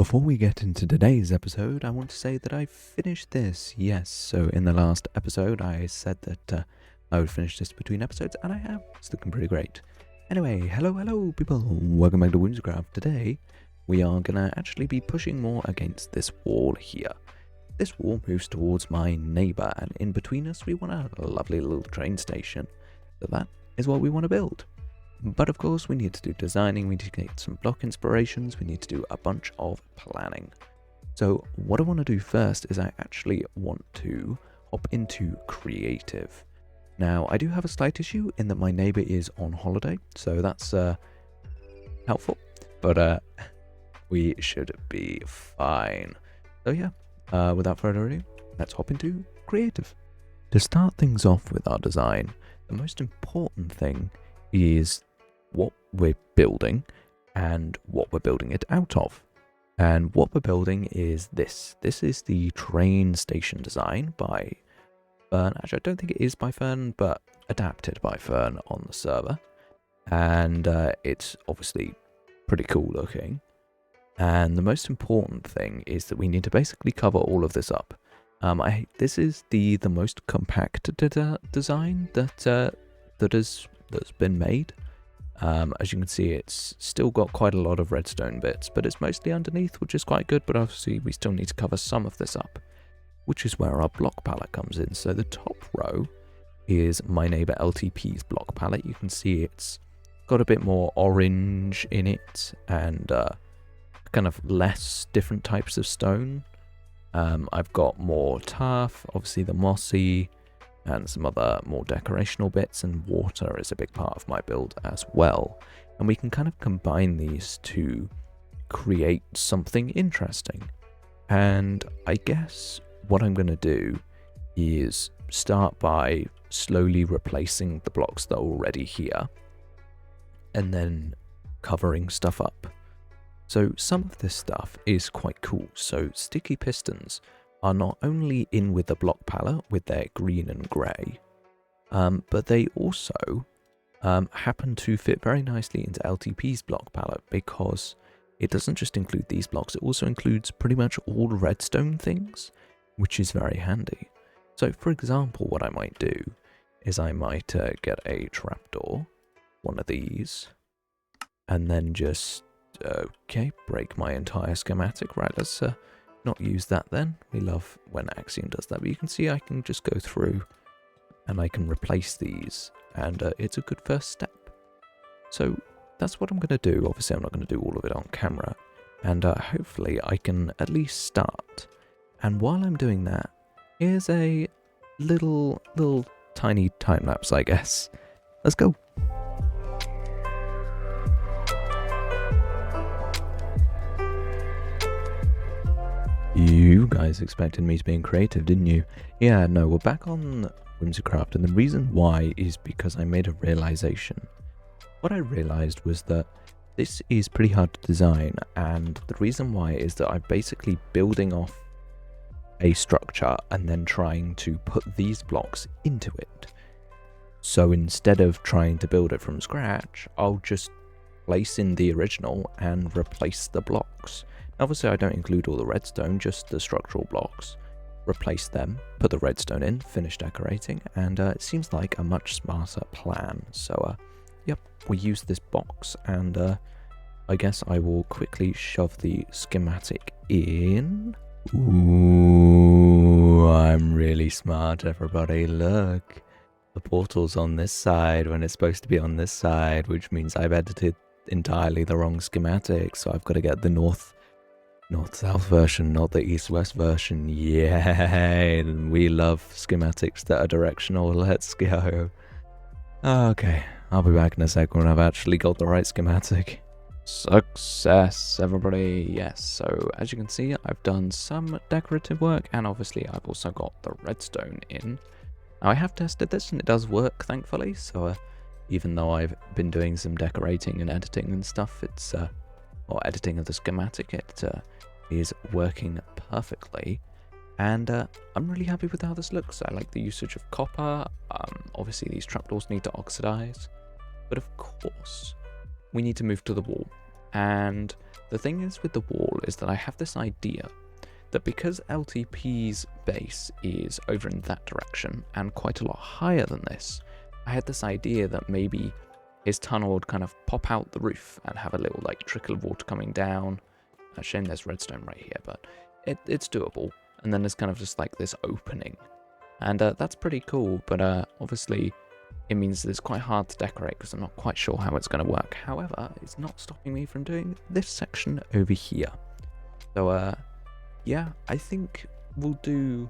Before we get into today's episode, I want to say that I finished this. Yes, so in the last episode, I said that I would finish this between episodes, and I have. It's looking pretty great. Anyway, hello people. Welcome back to Whimsicraft. Today, we are going to actually be pushing more against this wall here. This wall moves towards my neighbour, and in between us, we want a lovely little train station. So that is what we want to build. But of course, we need to do designing, we need to get some block inspirations, we need to do a bunch of planning. So what I want to do first is I actually want to hop into creative. Now, I do have a slight issue in that my neighbour is on holiday, so that's helpful, but we should be fine. So yeah, without further ado, let's hop into creative. To start things off with our design, the most important thing is what we're building and what we're building it out of. And what we're building is this. This is the train station design by Fern. Actually, I don't think it is by Fern, but adapted by Fern on the server. And it's obviously pretty cool looking. And the most important thing is that we need to basically cover all of this up. This is the most compact design that's been made. As you can see, it's still got quite a lot of redstone bits, but it's mostly underneath, which is quite good, but obviously we still need to cover some of this up, which is where our block palette comes in. So the top row is my neighbour LTP's block palette. You can see it's got a bit more orange in it and kind of less different types of stone. I've got more turf, obviously the mossy, and some other more decorational bits, and water is a big part of my build as well. And we can kind of combine these to create something interesting. And I guess what I'm going to do is start by slowly replacing the blocks that are already here, and then covering stuff up. So some of this stuff is quite cool. So sticky pistons are not only in with the block palette with their green and grey, but they also happen to fit very nicely into LTP's block palette, because it doesn't just include these blocks, it also includes pretty much all redstone things, which is very handy. So for example, what I might do is I might get a trapdoor, one of these, and then just, break my entire schematic. Right, let's not use that then. We love when Axiom does that, but you can see I can just go through and I can replace these, and it's a good first step. So that's what I'm going to do. Obviously I'm not going to do all of it on camera, and hopefully I can at least start. And while I'm doing that, here's a little tiny time lapse, I guess. Let's go. You guys expected me to be creative, didn't you? Yeah, no, we're back on Whimsicraft, and the reason why is because I made a realization. What I realized was that this is pretty hard to design, and the reason why is that I'm basically building off a structure and then trying to put these blocks into it. So instead of trying to build it from scratch, I'll just place in the original and replace the blocks. Obviously I don't include all the redstone, just the structural blocks. Replace them, put the redstone in, finish decorating, and it seems like a much smarter plan. So yep, we use this box, and I guess I will quickly shove the schematic in. Ooh, I'm really smart, everybody. Look, the portal's on this side when it's supposed to be on this side, which means I've edited entirely the wrong schematic, so I've got to get the north-south version, not the east-west version. Yay! We love schematics that are directional. Let's go. Okay, I'll be back in a sec when I've actually got the right schematic. Success, everybody. Yes, so as you can see, I've done some decorative work, and obviously I've also got the redstone in. Now, I have tested this, and it does work, thankfully, so even though I've been doing some decorating and editing and stuff, it's or editing of the schematic, it is working perfectly, and I'm really happy with how this looks. I like the usage of copper. Obviously these trapdoors need to oxidize, but of course we need to move to the wall, and the thing is with the wall is that I have this idea that because LTP's base is over in that direction and quite a lot higher than this, I had this idea that maybe his tunnel would kind of pop out the roof and have a little like trickle of water coming down. A shame there's redstone right here, but it's doable. And then there's kind of just like this opening. And that's pretty cool, but obviously it means that it's quite hard to decorate because I'm not quite sure how it's going to work. However, it's not stopping me from doing this section over here. So yeah, I think we'll do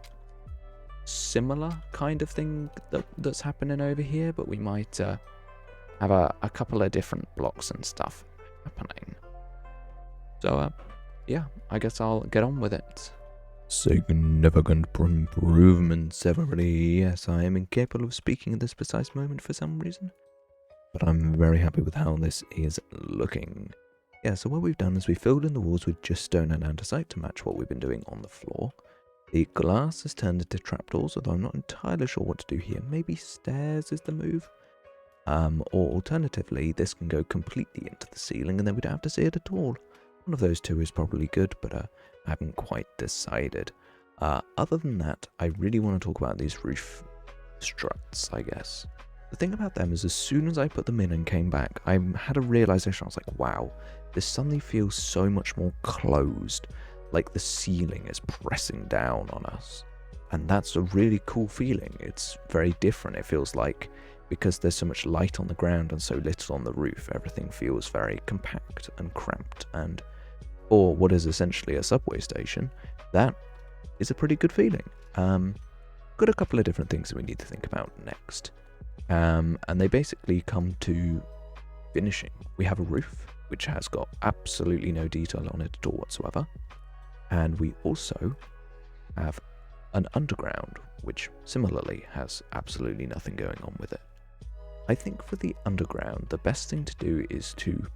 similar kind of thing that's happening over here, but we might have a couple of different blocks and stuff happening. So yeah, I guess I'll get on with it. Significant improvements, everybody. Yes, I am incapable of speaking at this precise moment for some reason, but I'm very happy with how this is looking. Yeah, so what we've done is we filled in the walls with just stone and andesite to match what we've been doing on the floor. The glass is turned into trapdoors, although I'm not entirely sure what to do here. Maybe stairs is the move? Or alternatively, this can go completely into the ceiling and then we don't have to see it at all. One of those two is probably good, but I haven't quite decided. Other than that, I really want to talk about these roof struts, I guess. The thing about them is as soon as I put them in and came back, I had a realization. I was like, wow, this suddenly feels so much more closed, like the ceiling is pressing down on us. And that's a really cool feeling. It's very different. It feels like because there's so much light on the ground and so little on the roof, everything feels very compact and cramped. And for what is essentially a subway station, that is a pretty good feeling. Got a couple of different things that we need to think about next. And they basically come to finishing. We have a roof, which has got absolutely no detail on it at all whatsoever. And we also have an underground, which similarly has absolutely nothing going on with it. I think for the underground, the best thing to do is to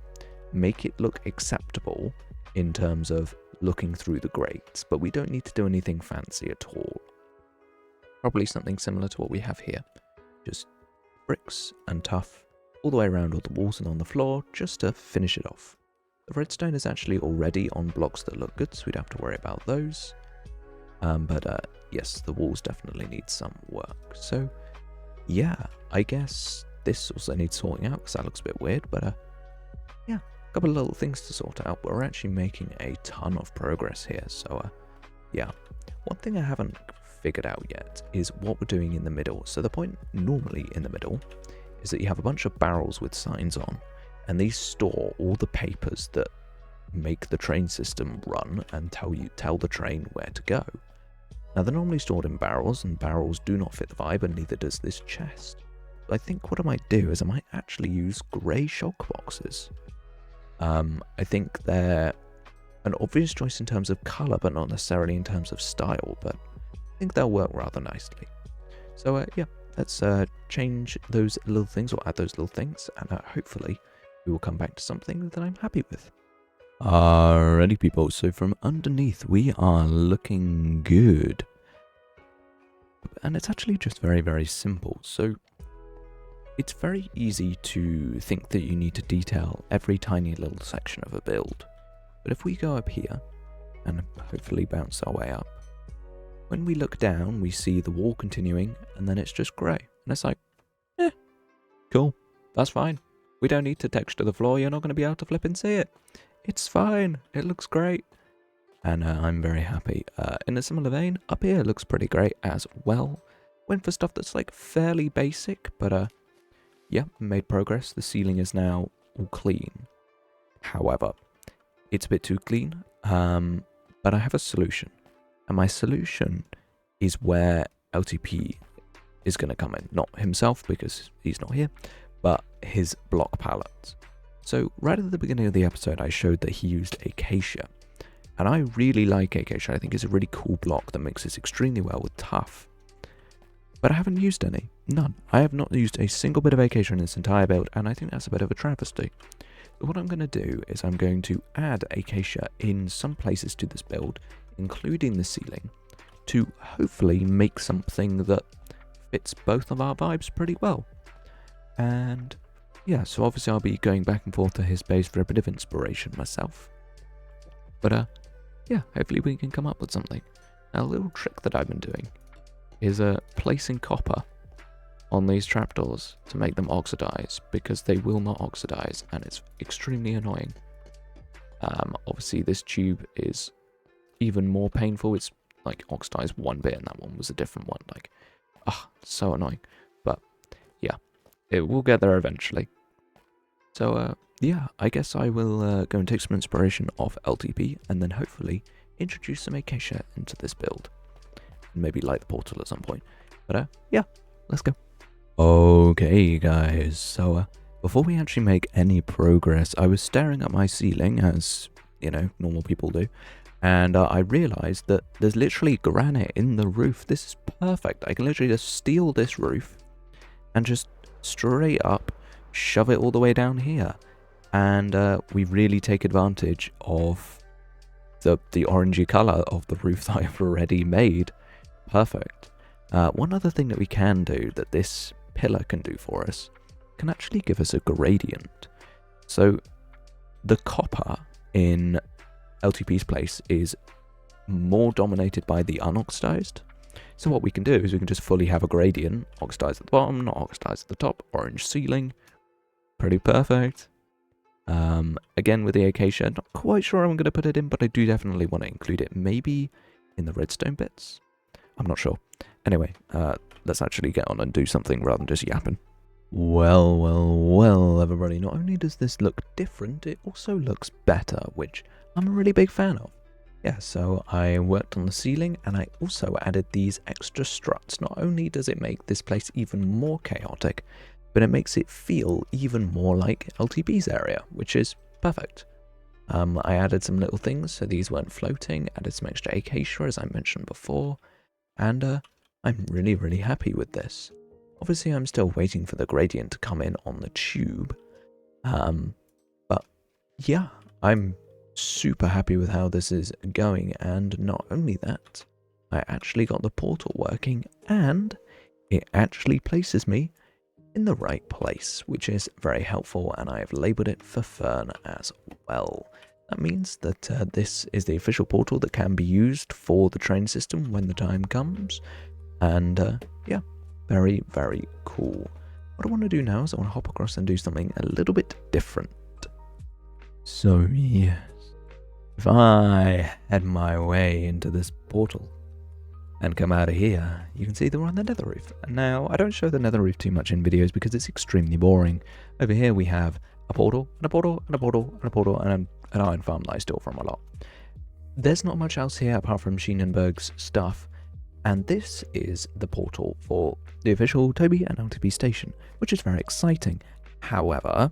make it look acceptable in terms of looking through the grates, but we don't need to do anything fancy at all. Probably something similar to what we have here. Just bricks and tuff all the way around all the walls and on the floor, just to finish it off. The redstone is actually already on blocks that look good, so we don't have to worry about those. But yes, the walls definitely need some work. So yeah, I guess this also needs sorting out because that looks a bit weird, but yeah, a couple of little things to sort out. But we're actually making a ton of progress here. So yeah, one thing I haven't figured out yet is what we're doing in the middle. So the point normally in the middle is that you have a bunch of barrels with signs on, and these store all the papers that make the train system run and tell the train where to go. Now they're normally stored in barrels, and barrels do not fit the vibe, and neither does this chest. So I think what I might do is I might actually use grey shulk boxes. I think they're an obvious choice in terms of colour, but not necessarily in terms of style, but I think they'll work rather nicely. So yeah, let's change those little things, or add those little things, and hopefully we will come back to something that I'm happy with. Alrighty people, so from underneath we are looking good. And it's actually just very, very simple. So it's very easy to think that you need to detail every tiny little section of a build. But if we go up here and hopefully bounce our way up, when we look down we see the wall continuing and then it's just grey. And it's like, cool, that's fine. We don't need to texture the floor, you're not going to be able to flip and see it. It's fine, it looks great. And I'm very happy. In a similar vein, up here looks pretty great as well. Went for stuff that's like fairly basic, but yeah, made progress. The ceiling is now all clean. However, it's a bit too clean, but I have a solution. And my solution is where LTP is going to come in. Not himself, because he's not here, but his block pallets. So right at the beginning of the episode, I showed that he used acacia. And I really like acacia. I think it's a really cool block that mixes extremely well with tuff. But I haven't used any. None. I have not used a single bit of acacia in this entire build, and I think that's a bit of a travesty. So what I'm going to do is I'm going to add acacia in some places to this build, including the ceiling, to hopefully make something that fits both of our vibes pretty well. And yeah, so obviously I'll be going back and forth to his base for a bit of inspiration myself. But yeah, hopefully we can come up with something. Now, a little trick that I've been doing is placing copper on these trapdoors to make them oxidize, because they will not oxidize and it's extremely annoying. Obviously this tube is even more painful. It's like oxidized one bit and that one was a different one. Like, so annoying. But yeah, it will get there eventually. So yeah, I guess I will go and take some inspiration off LTP and then hopefully introduce some acacia into this build. And maybe light the portal at some point. But yeah, let's go. Okay guys, so before we actually make any progress, I was staring at my ceiling, as, you know, normal people do, and I realized that there's literally granite in the roof. This is perfect. I can literally just steal this roof and just straight up shove it all the way down here. And we really take advantage of the orangey color of the roof that I've already made. Perfect. One other thing that we can do that this pillar can do for us can actually give us a gradient. So the copper in LTP's place is more dominated by the unoxidized. So what we can do is we can just fully have a gradient, oxidized at the bottom, not oxidized at the top, orange ceiling. Pretty perfect. Again with the acacia, not quite sure I'm going to put it in, but I do definitely want to include it maybe in the redstone bits. I'm not sure. Anyway, let's actually get on and do something rather than just yapping. Well, everybody, not only does this look different, it also looks better, which I'm a really big fan of. Yeah, so I worked on the ceiling and I also added these extra struts. Not only does it make this place even more chaotic, but it makes it feel even more like LTP's area, which is perfect. I added some little things so these weren't floating, added some extra acacia as I mentioned before, and I'm really happy with this. Obviously I'm still waiting for the gradient to come in on the tube, but yeah, I'm super happy with how this is going. And not only that, I actually got the portal working and it actually places me in the right place, which is very helpful, and I have labeled it for Fern as well. That means that this is the official portal that can be used for the train system when the time comes. And yeah, very cool. What I want to do now is I want to hop across and do something a little bit different. So yes, if I head my way into this portal and come out of here, you can see that we're on the nether roof. Now, I don't show the nether roof too much in videos because it's extremely boring. Over here we have a portal, and a portal, and a portal, and a portal, and an iron farm that I steal from a lot. There's not much else here apart from Schienenberg's stuff, and this is the portal for the official Stoby and LTP station, which is very exciting. However,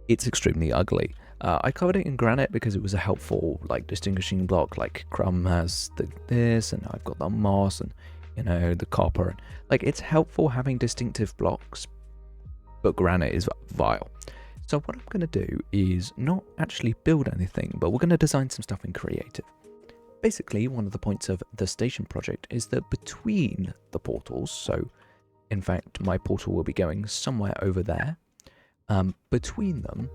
it's extremely ugly. I covered it in granite because it was a helpful, like, distinguishing block. Like Crumb has this, and I've got the moss, and, you know, the copper. Like, it's helpful having distinctive blocks, but granite is vile. So what I'm going to do is not actually build anything, but we're going to design some stuff in creative. Basically, one of the points of the station project is that between the portals, so in fact my portal will be going somewhere over there, between them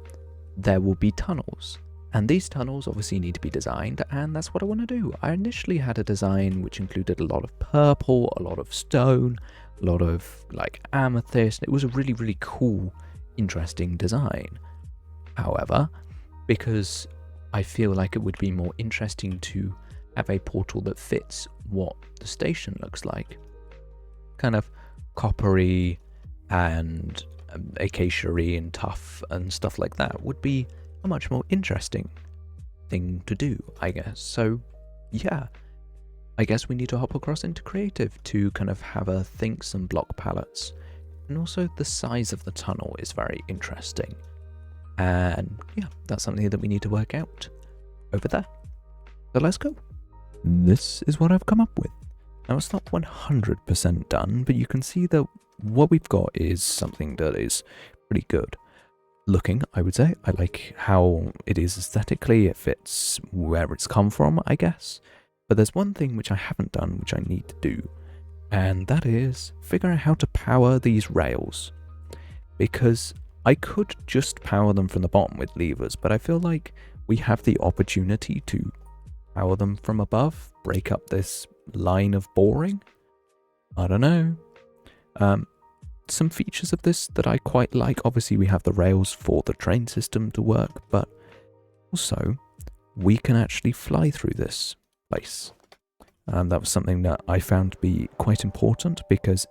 there will be tunnels, and these tunnels obviously need to be designed, and that's what I want to do. I initially had a design which included a lot of purple, a lot of stone, a lot of like amethyst. It was a really cool, interesting design. However, because I feel like it would be more interesting to have a portal that fits what the station looks like, kind of coppery and acacia-y and tough and stuff like that, would be a much more interesting thing to do, I guess. So yeah, I guess we need to hop across into creative to kind of have a think some block palettes. And also the size of the tunnel is very interesting, and yeah, that's something that we need to work out over there. So let's go. This is what I've come up with. Now, it's not 100% done, but you can see that what we've got is something that is pretty good looking, I would say. I like how it is aesthetically. It fits where it's come from, I guess. But there's one thing which I haven't done, which I need to do, and that is figure out how to power these rails. Because I could just power them from the bottom with levers, but I feel like we have the opportunity to power them from above, break up this line of boring. I don't know. Some features of this that I quite like. Obviously, we have the rails for the train system to work, but also we can actually fly through this place. That was something that I found to be quite important, because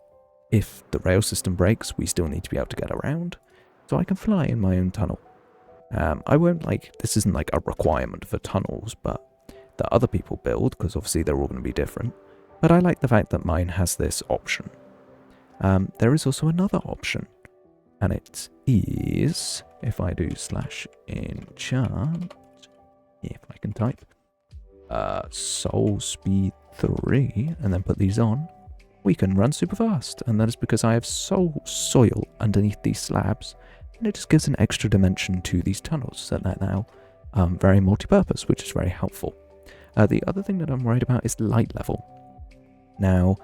if the rail system breaks, we still need to be able to get around. So I can fly in my own tunnel. I won't this isn't like a requirement for tunnels, but that other people build, because obviously they're all going to be different. But I like the fact that mine has this option. There is also another option, and it is, if I do /enchant, if I can type, soul speed 3, and then put these on, we can run super fast. And that is because I have soil underneath these slabs, and it just gives an extra dimension to these tunnels, so they're now very multi-purpose, which is very helpful. The other thing that I'm worried about is light level. Now,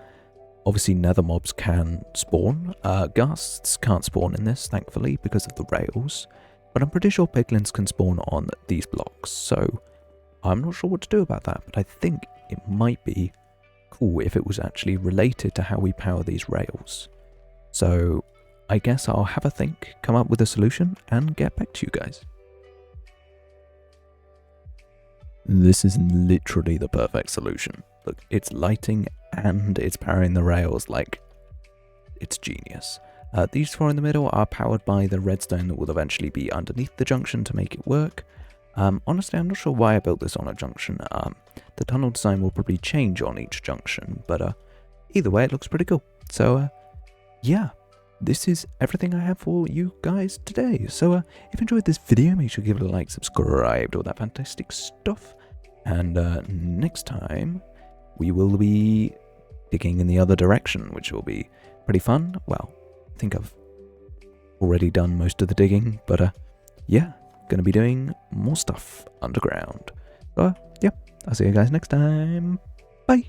obviously nether mobs can spawn. Ghasts can't spawn in this, thankfully, because of the rails. But I'm pretty sure piglins can spawn on these blocks, so I'm not sure what to do about that, but I think it might be cool if it was actually related to how we power these rails. So I guess I'll have a think, come up with a solution, and get back to you guys. This is literally the perfect solution. Look, it's lighting and it's powering the rails, it's genius. These four in the middle are powered by the redstone that will eventually be underneath the junction to make it work. Honestly, I'm not sure why I built this on a junction. The tunnel design will probably change on each junction, but either way, it looks pretty cool. So, yeah, this is everything I have for you guys today. So, if you enjoyed this video, make sure to give it a like, subscribe, all that fantastic stuff. And next time, we will be digging in the other direction, which will be pretty fun. Well, I think I've already done most of the digging, but yeah, gonna be doing more stuff underground. So yeah, I'll see you guys next time. Bye.